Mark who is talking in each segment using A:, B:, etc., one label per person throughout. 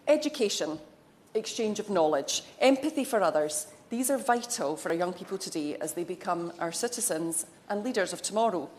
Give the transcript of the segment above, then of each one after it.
A: Education, exchange of knowledge, empathy for others. These are vital for our young people today as they become our citizens and leaders of tomorrow.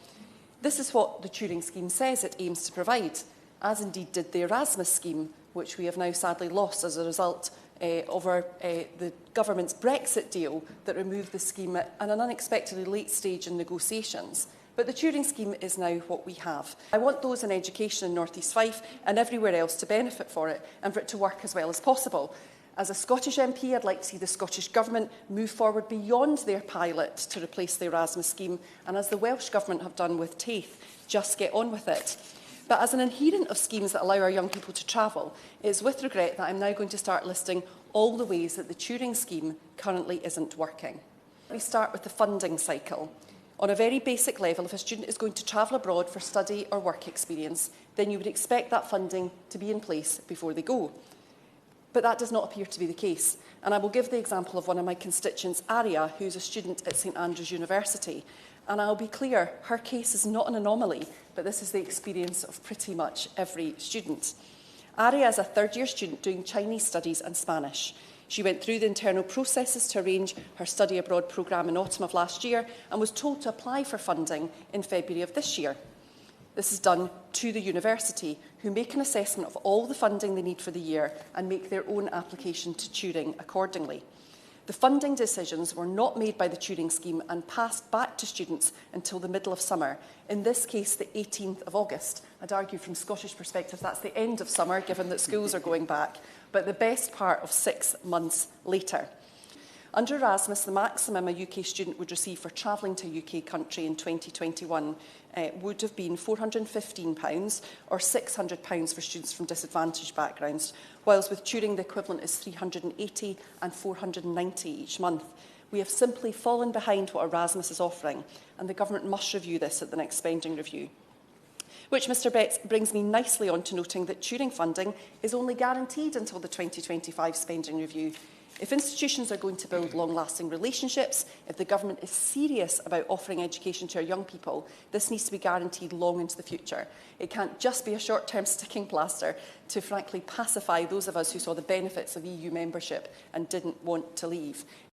A: This is what the Turing scheme says it aims to provide, as indeed did the Erasmus scheme, which we have now sadly lost as a result of the government's Brexit deal that removed the scheme at an unexpectedly late stage in negotiations. But the Turing scheme is now what we have. I want those in education in North East Fife and everywhere else to benefit for it and for it to work as well as possible. As a Scottish MP, I'd like to see the Scottish Government move forward beyond their pilot to replace the Erasmus scheme, and as the Welsh Government have done with TAFE, just get on with it. But as an adherent of schemes that allow our young people to travel, it is with regret that I'm now going to start listing all the ways that the Turing scheme currently isn't working. We start with the funding cycle. On a very basic level, if a student is going to travel abroad for study or work experience, then you would expect that funding to be in place before they go. But that does not appear to be the case. And I will give the example of one of my constituents, Aria, who's a student at St Andrews University. And I'll be clear, her case is not an anomaly, but this is the experience of pretty much every student. Aria is a third-year student doing Chinese studies and Spanish. She went through the internal processes to arrange her study abroad programme in autumn of last year and was told to apply for funding in February of this year. This is done to the university, who make an assessment of all the funding they need for the year and make their own application to Turing accordingly. The funding decisions were not made by the Turing scheme and passed back to students until the middle of summer, in this case the 18th of August. I'd argue from Scottish perspective that's the end of summer, given that schools are going back, but the best part of 6 months later. Under Erasmus, the maximum a UK student would receive for travelling to a UK country in 2021 would have been £415 or £600 for students from disadvantaged backgrounds, whilst with Turing the equivalent is £380 and £490 each month. We have simply fallen behind what Erasmus is offering, and the government must review this at the next spending review. Which, Mr Betts, brings me nicely on to noting that Turing funding is only guaranteed until the 2025 spending review. If institutions are going to build long-lasting relationships, if the government is serious about offering education to our young people, this needs to be guaranteed long into the future. It can't just be a short-term sticking plaster to, frankly, pacify those of us who saw the benefits of EU membership and didn't want to leave.